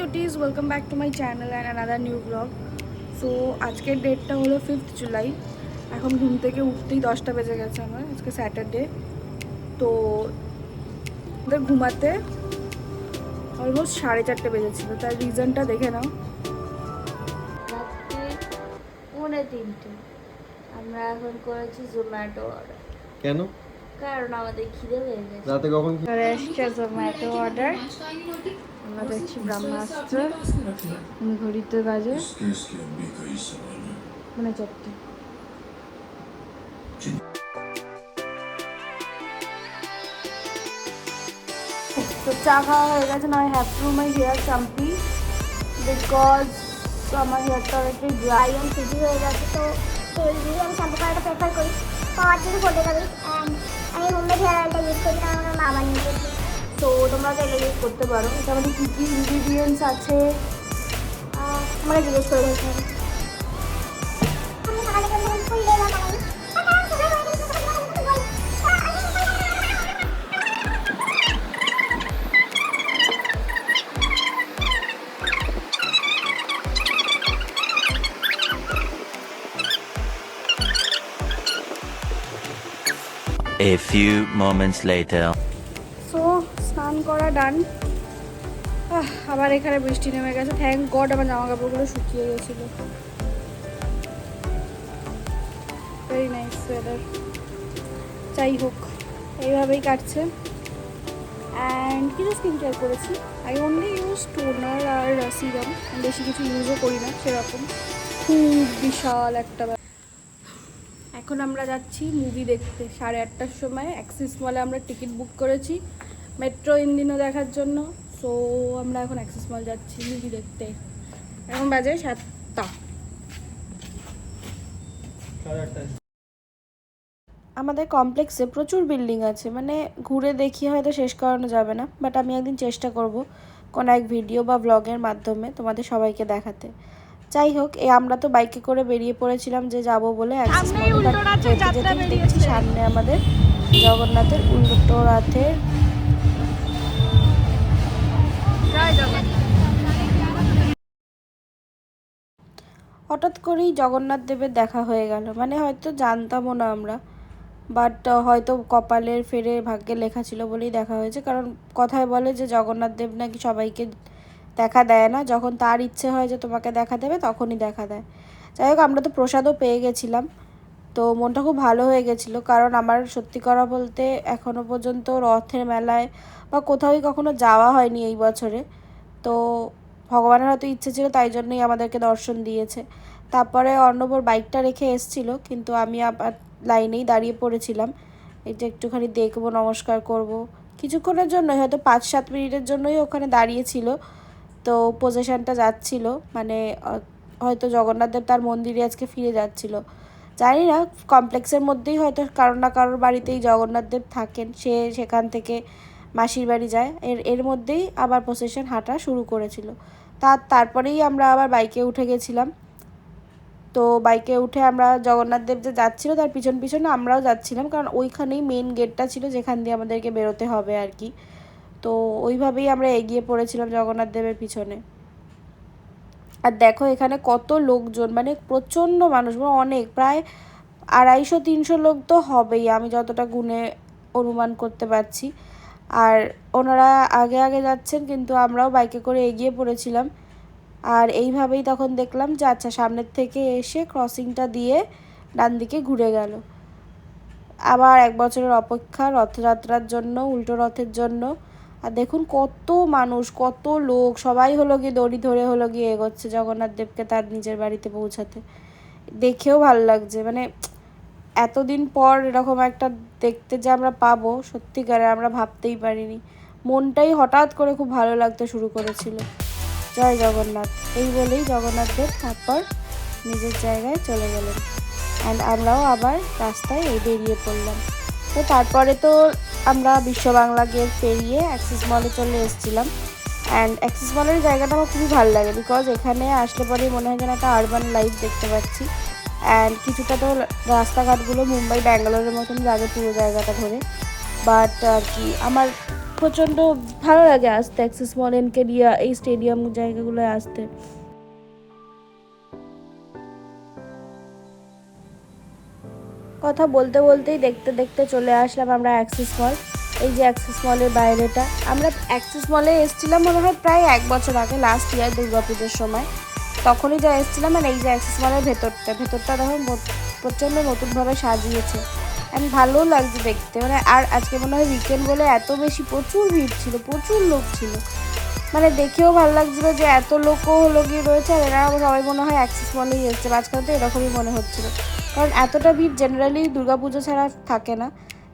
cuties, welcome back to my channel and another new vlog. So আজকের ডেটটা হলো 5th July. এখন ঘুম থেকে উঠতেই 10টা বেজে গেছে আমার। আজকে স্যাটারডে। তো আমাদের ঘুমাতে অলমোস্ট 4:30 বেজেছিল। তার রিজনটা দেখে নাও। রাত্রি 3:30 আমরা এখন করেছি জোম্যাটো অর্ডার। কেন? কারণ আমাদের খিদে পেয়ে গেছে। রাতে কখন এসছে জোম্যাটো অর্ডার। আমরা দেখছি ব্রহ্মাস্ত্র। ঘড়িতে বাজে 4:30। তো চা খাওয়া হয়ে গেছে। না, I have to my hair champi because আমার হেয়ারটা অনেকটাই ড্রাই আইএম সিজি হয়ে গেছে, তো তেল দিয়ে আমি শ্যাম্পু করাটা প্রেফার করি। পাওয়ার থেকে ফোটে যাবে। আমি হোমমেড হেয়ার অয়েলটা ইউজ করি না, আমার মা বানিয়ে দিয়েছে। তো তোমরা তো এটা ইউজ করতে পারো। এটা মধ্যে কী কী ইনগ্রিডিয়েন্টস আছে আমাকে জিজ্ঞেস করে দেখতে হবে। আমি সকালে যখন ফুল ডে বানাই A few moments later. So স্নান করা ডান। আবার এখানে বৃষ্টি নেমে গেছে। থ্যাংক গড আমার জামা কাপড়গুলো শুকিয়ে গেছিলো। Very nice weather. যাই হোক, এইভাবেই কাটছে। অ্যান্ড কিছু স্কিন কেয়ার করেছি। আই অনলি ইউজ টোনার আর সিরাম। বেশি কিছু ইউজও করি না সেরকম। খুব বিশাল একটা। এখন আমরা যাচ্ছি মুভি দেখতে 8:30টার সময়। অ্যাক্সিস মলে আমরা টিকিট বুক করেছি মেট্রো ইন্দিনো দেখার জন্য। সো আমরা এখন অ্যাক্সিস মল যাচ্ছি মুভি দেখতে। এখন বাজে 7টা। আমাদের কমপ্লেক্সে প্রচুর বিল্ডিং আছে, মানে ঘুরে দেখিয়ে হয়তো শেষ করানো যাবে না, বাট আমি একদিন চেষ্টা করব কোনো এক ভিডিও বা ব্লগের মাধ্যমে তোমাদের সবাইকে দেখাতে। যাই হোক, আমরা তো বাইকে করে বেরিয়ে পড়েছিলাম যে যাব বলে অ্যাক্সিস মলে। দেখছি সামনে আমাদের জগন্নাথের উল্টো রথের হঠাৎ করেই জগন্নাথ দেবের দেখা হয়ে গেল। মানে হয়তো জানতামও না আমরা, বাট হয়তো কপালের ফেরে ভাগ্যে লেখা ছিল বলেই দেখা হয়েছে। কারণ কথায় বলে যে জগন্নাথ দেব নাকি সবাইকে দেখা দেয় না, যখন তার ইচ্ছে হয় যে তোমাকে দেখা দেবে তখনই দেখা দেয়। যাই হোক, আমরা তো প্রসাদও পেয়ে গেছিলাম, তো মনটা খুব ভালো হয়ে গেছিলো। কারণ আমার সত্যি কথা বলতে এখনও পর্যন্ত রথের মেলায় বা কোথাওই কখনো যাওয়া হয়নি এই বছরে। তো ভগবানের হয়তো ইচ্ছে ছিল, তাই জন্যই আমাদেরকে দর্শন দিয়েছে। তারপরে অর্ণবর বাইকটা রেখে এসেছিলো, কিন্তু আমি আবার লাইনেই দাঁড়িয়ে পড়েছিলাম। এটা একটুখানি দেখবো, নমস্কার করব কিছুক্ষণের জন্যই, হয়তো 5-7 মিনিটের জন্যই ওখানে দাঁড়িয়েছিল। তো পজিশনটা যাচ্ছিল, মানে হয়তো জগন্নাথদেব তার মন্দিরে আজকে ফিরে যাচ্ছিল। জানি না, কমপ্লেক্সের মধ্যেই হয়তো কারোর না কারোর বাড়িতেই জগন্নাথদেব থাকেন, সে সেখান থেকে মাসির বাড়ি যায়। এর মধ্যেই আবার প্রসেশন হাঁটা শুরু করেছিল। তারপরেই আমরা আবার বাইকে উঠে গেছিলাম। তো বাইকে উঠে আমরা জগন্নাথদেব যে যাচ্ছিলো তার পিছন পিছনে আমরাও যাচ্ছিলাম, কারণ ওইখানেই মেন গেটটা ছিল যেখান দিয়ে আমাদেরকে বেরোতে হবে আর কি। তো ওইভাবেই আমরা এগিয়ে পড়েছিলাম জগন্নাথ দেবের পিছনে। আর দেখো এখানে কত লোকজন, মানে প্রচণ্ড মানুষ, মানে অনেক, প্রায় 250-300 লোক তো হবেই, আমি যতটা গুনে অনুমান করতে পারছি। আর ওনারা আগে আগে যাচ্ছেন, কিন্তু আমরাও বাইকে করে এগিয়ে পড়েছিলাম। আর এইভাবেই তখন দেখলাম যে আচ্ছা, সামনের থেকে এসে ক্রসিংটা দিয়ে ডান দিকে ঘুরে গেল। আবার 1 বছরের অপেক্ষা রথযাত্রার জন্য, উল্টো রথের জন্য। আর দেখুন কত মানুষ, কত লোক, সবাই হলো গিয়ে দড়ি ধরে হলো গিয়ে এগোচ্ছে জগন্নাথ দেবকে তার নিজের বাড়িতে পৌঁছাতে। দেখেও ভালো লাগছে, মানে এতদিন পর এরকম একটা দেখতে যে আমরা পাবো, সত্যিকারে আমরা ভাবতেই পারিনি। মনটাই হঠাৎ করে খুব ভালো লাগতে শুরু করেছিল। জয় জগন্নাথ এই বলেই জগন্নাথ দেব তারপর নিজের জায়গায় চলে গেলেন। অ্যান্ড আমরাও আবার রাস্তায় বেরিয়ে পড়লাম। তো তারপরে তো আমরা বিশ্ব বাংলা গেট পেরিয়ে অ্যাক্সিস মলে চলে এসেছিলাম। অ্যান্ড অ্যাক্সিস মলের জায়গাটা আমার খুবই ভালো লাগে, বিকজ এখানে আসলে পরেই মনে হয় যেন একটা আরবান লাইফ দেখতে পাচ্ছি। অ্যান্ড কিছুটা তো রাস্তাঘাটগুলো মুম্বাই ব্যাঙ্গালোরের মতন লাগে পুরো জায়গাটা ধরে। বাট আর কি আমার প্রচণ্ড ভালো লাগে আসতে অ্যাক্সিস মল, এনকেডিয়া, এই স্টেডিয়াম জায়গাগুলোয় আসতে। কথা বলতে বলতেই দেখতে দেখতে চলে আসলাম আমরা অ্যাক্সিস মল। এই যে অ্যাক্সিস মলের বাইরেটা, আমরা অ্যাক্সিস মলে এসেছিলাম মনে হয় প্রায় 1 বছর আগে, লাস্ট ইয়ার দুর্গাপুজোর সময়, তখনই যা এসেছিলাম। আর এই যে অ্যাক্সিস মলের ভেতরটা দেখো প্রচণ্ড নতুনভাবে সাজিয়েছে, অ্যান্ড ভালোও লাগছে দেখতে। মানে আর আজকে মনে হয় উইকেন্ড বলে এত বেশি প্রচুর ভিড় ছিল, প্রচুর লোক ছিল, মানে দেখেও ভালো লাগছিলো যে এত লোকও হলো গিয়ে রয়েছে। আর এরা সবাই মনে হয় অ্যাক্সিস মলেই এসছে, মাঝখানে তো এরকমই মনে হচ্ছিলো, কারণ এতটা ভিড় জেনারেলি দুর্গাপুজো ছাড়া থাকে না।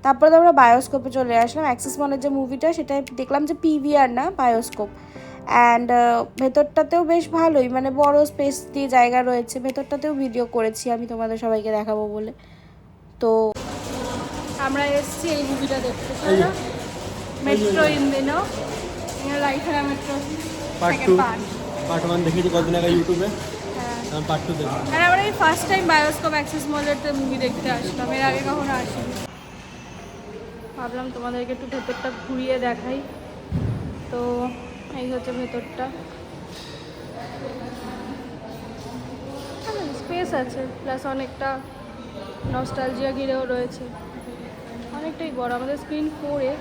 তারপরে তো আমরা বায়োস্কোপে চলে আসলাম। অ্যাক্সিস মলের যে মুভিটা সেটা দেখলাম যে পিভিআর না, বায়োস্কোপ। অ্যান্ড ভেতরটাতেও বেশ ভালোই, মানে বড় স্পেস দিয়ে জায়গা রয়েছে, ভেতরটাতেও ভিডিও করেছি আমি তোমাদের সবাইকে দেখাবো বলে। তো আমরা এসেছি এই মুভিটা দেখতে, মেট্রো ইন্দিনো লাইফের মেট্রো পার্ট 1 দেখেছি কতদিন আগে ইউটিউবে, পার্ট 2 দেখি। আর আমরা এই ফার্স্ট টাইম বায়োস্কোপ অ্যাক্সিস মলের মুভি দেখতে আসলাম, এর আগে কখনো আসিনি। ভাবলাম তোমাদেরকে একটু ভেতরটা ঘুরিয়ে দেখাই। তো এই হচ্ছে ভেতরটা, স্পেস আছে, প্লাস অনেকটা নস্টালজিয়া ঘিরেও রয়েছে, অনেকটাই বড়। আমাদের স্ক্রিন 4-এ,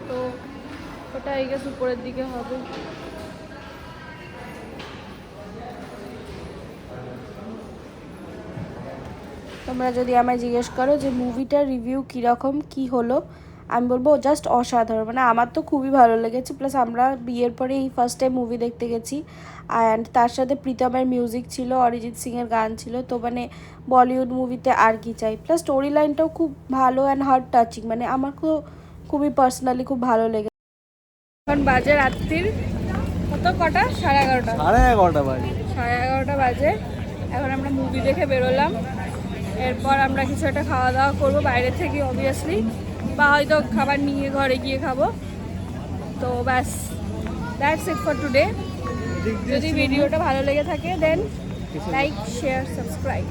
তো ওটা এই গেছে উপরের দিকে হবে। তোমরা যদি আমায় জিজ্ঞেস করো যে মুভিটার রিভিউ কীরকম কী হলো, আমি বলবো জাস্ট অসাধারণ। মানে আমার তো খুবই ভালো লেগেছে, প্লাস আমরা বিয়ের পরে এই ফার্স্ট টাইম মুভি দেখতে গেছি, অ্যান্ড তার সাথে প্রীতমের মিউজিক ছিল, অরিজিৎ সিংয়ের গান ছিল, তো মানে বলিউড মুভিতে আর কি চাই। প্লাস স্টোরি লাইনটাও খুব ভালো অ্যান্ড হার্ট টাচিং, মানে আমার খুবই পার্সোনালি খুব ভালো লেগেছে। এখন বাজে রাত্রির কটা 11:30, 11:30 বাজে, 11:30 বাজে। এখন আমরা মুভি দেখে বেরোলাম, এরপর আমরা কিছু একটা খাওয়া দাওয়া করবো বাইরে থেকে অবভিয়াসলি, বা হয়তো খাবার নিয়ে ঘরে গিয়ে খাবো। তো ব্যাস, দ্যাটস ইট ফর টুডে। যদি ভিডিওটা ভালো লেগে থাকে দেন লাইক, শেয়ার, সাবস্ক্রাইব।